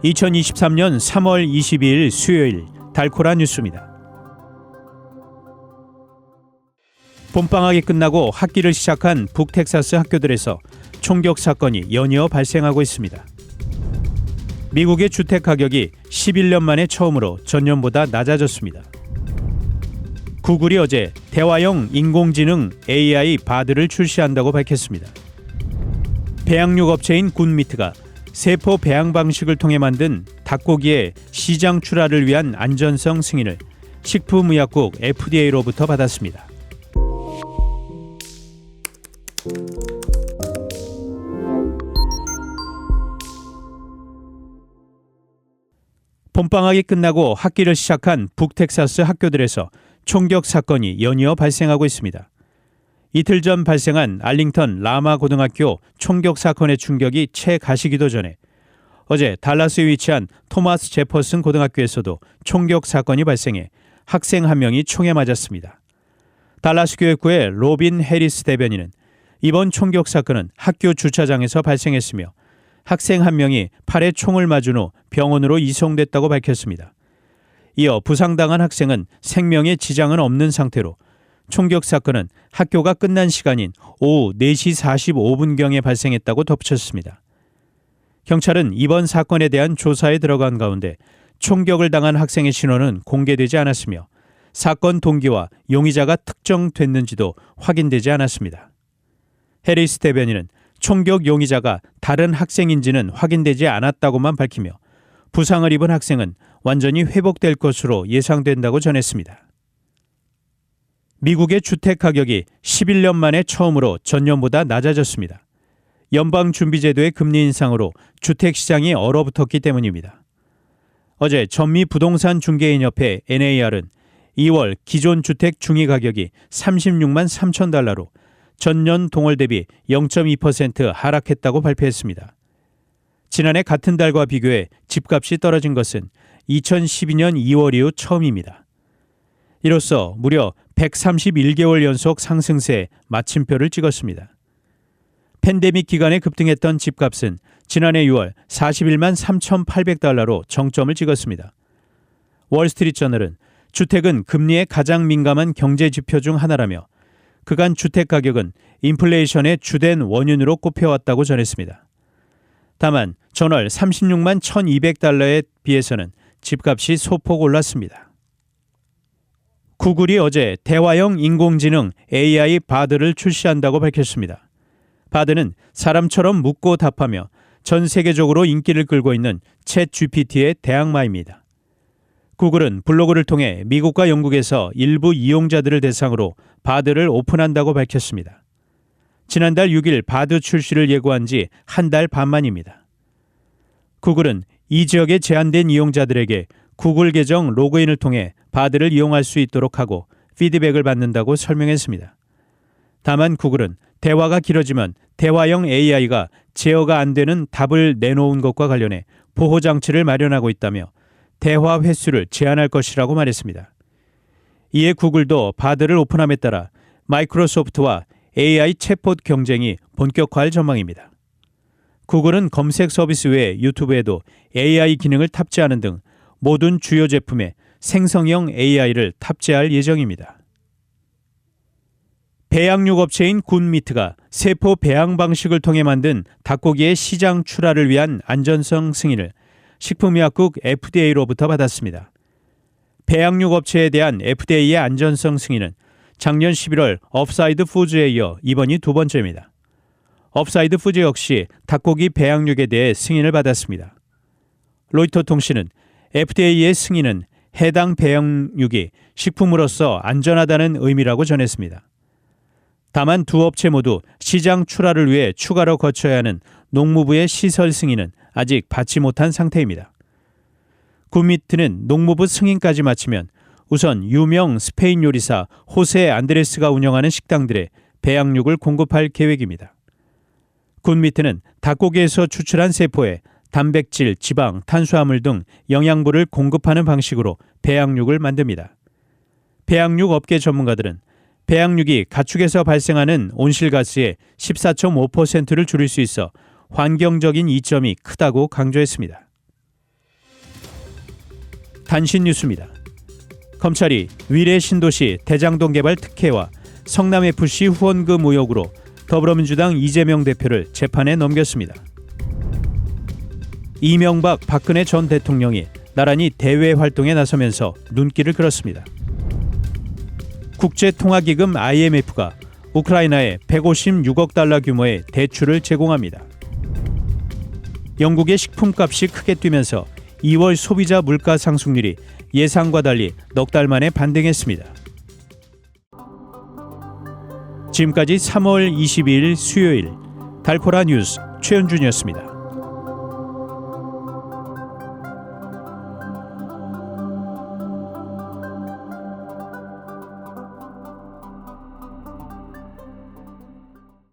2023년 3월 22일 수요일 달코라 뉴스입니다. 봄방학이 끝나고 학기를 시작한 북텍사스 학교들에서 총격 사건이 연이어 발생하고 있습니다. 미국의 주택 가격이 11년 만에 처음으로 전년보다 낮아졌습니다. 구글이 어제 대화형 인공지능 AI 바드를 출시한다고 밝혔습니다. 배양육 업체인 굿미트가 세포 배양 방식을 통해 만든 닭고기의 시장 출하를 위한 안전성 승인을 식품의약국 FDA로부터 받았습니다. 봄방학이 끝나고 학기를 시작한 북텍사스 학교들에서 총격 사건이 연이어 발생하고 있습니다. 이틀 전 발생한 알링턴 라마 고등학교 총격 사건의 충격이 채 가시기도 전에 어제 달라스에 위치한 토마스 제퍼슨 고등학교에서도 총격 사건이 발생해 학생 한 명이 총에 맞았습니다. 달라스 교육부의 로빈 해리스 대변인은 이번 총격 사건은 학교 주차장에서 발생했으며 학생 한 명이 팔에 총을 맞은 후 병원으로 이송됐다고 밝혔습니다. 이어 부상당한 학생은 생명에 지장은 없는 상태로 총격 사건은 학교가 끝난 시간인 오후 4시 45분경에 발생했다고 덧붙였습니다. 경찰은 이번 사건에 대한 조사에 들어간 가운데 총격을 당한 학생의 신원은 공개되지 않았으며 사건 동기와 용의자가 특정됐는지도 확인되지 않았습니다. 해리스 대변인은 총격 용의자가 다른 학생인지는 확인되지 않았다고만 밝히며 부상을 입은 학생은 완전히 회복될 것으로 예상된다고 전했습니다. 미국의 주택 가격이 11년 만에 처음으로 전년보다 낮아졌습니다. 연방준비제도의 금리 인상으로 주택시장이 얼어붙었기 때문입니다. 어제 전미부동산중개인협회 NAR은 2월 기존 주택 중위 가격이 36만 3천 달러로 전년 동월 대비 0.2% 하락했다고 발표했습니다. 지난해 같은 달과 비교해 집값이 떨어진 것은 2012년 2월 이후 처음입니다. 이로써 무려 131개월 연속 상승세에 마침표를 찍었습니다. 팬데믹 기간에 급등했던 집값은 지난해 6월 41만 3,800달러로 정점을 찍었습니다. 월스트리트저널은 주택은 금리에 가장 민감한 경제 지표 중 하나라며 그간 주택 가격은 인플레이션의 주된 원인으로 꼽혀왔다고 전했습니다. 다만 전월 36만 1,200달러에 비해서는 집값이 소폭 올랐습니다. 구글이 어제 대화형 인공지능 AI 바드를 출시한다고 밝혔습니다. 바드는 사람처럼 묻고 답하며 전 세계적으로 인기를 끌고 있는 챗 GPT의 대항마입니다. 구글은 블로그를 통해 미국과 영국에서 일부 이용자들을 대상으로 바드를 오픈한다고 밝혔습니다. 지난달 6일 바드 출시를 예고한 지 한 달 반 만입니다. 구글은 이 지역에 제한된 이용자들에게 구글 계정 로그인을 통해 바드를 이용할 수 있도록 하고 피드백을 받는다고 설명했습니다. 다만 구글은 대화가 길어지면 대화형 AI가 제어가 안 되는 답을 내놓은 것과 관련해 보호장치를 마련하고 있다며 대화 횟수를 제한할 것이라고 말했습니다. 이에 구글도 바드를 오픈함에 따라 마이크로소프트와 AI 챗봇 경쟁이 본격화할 전망입니다. 구글은 검색 서비스 외에 유튜브에도 AI 기능을 탑재하는 등 모든 주요 제품에 생성형 AI를 탑재할 예정입니다. 배양육 업체인 굿미트가 세포 배양 방식을 통해 만든 닭고기의 시장 출하를 위한 안전성 승인을 식품의약국 FDA로부터 받았습니다. 배양육 업체에 대한 FDA의 안전성 승인은 작년 11월 업사이드 푸즈에 이어 이번이 두 번째입니다. 업사이드 푸즈 역시 닭고기 배양육에 대해 승인을 받았습니다. 로이터 통신은 FDA의 승인은 해당 배양육이 식품으로서 안전하다는 의미라고 전했습니다. 다만 두 업체 모두 시장 출하를 위해 추가로 거쳐야 하는 농무부의 시설 승인은 아직 받지 못한 상태입니다. 굿미트는 농무부 승인까지 마치면 우선 유명 스페인 요리사 호세 안드레스가 운영하는 식당들에 배양육을 공급할 계획입니다. 굿미트는 닭고기에서 추출한 세포에 단백질, 지방, 탄수화물 등 영양분을 공급하는 방식으로 배양육을 만듭니다. 배양육 업계 전문가들은 배양육이 가축에서 발생하는 온실가스의 14.5%를 줄일 수 있어 환경적인 이점이 크다고 강조했습니다. 단신 뉴스입니다. 검찰이 위례 신도시 대장동 개발 특혜와 성남FC 후원금 의혹으로 더불어민주당 이재명 대표를 재판에 넘겼습니다. 이명박 박근혜 전 대통령이 나란히 대외 활동에 나서면서 눈길을 끌었습니다. 국제통화기금 IMF가 우크라이나에 156억 달러 규모의 대출을 제공합니다. 영국의 식품값이 크게 뛰면서 2월 소비자 물가 상승률이 예상과 달리 넉 달 만에 반등했습니다. 지금까지 3월 22일 수요일 달코라 뉴스 최현준이었습니다.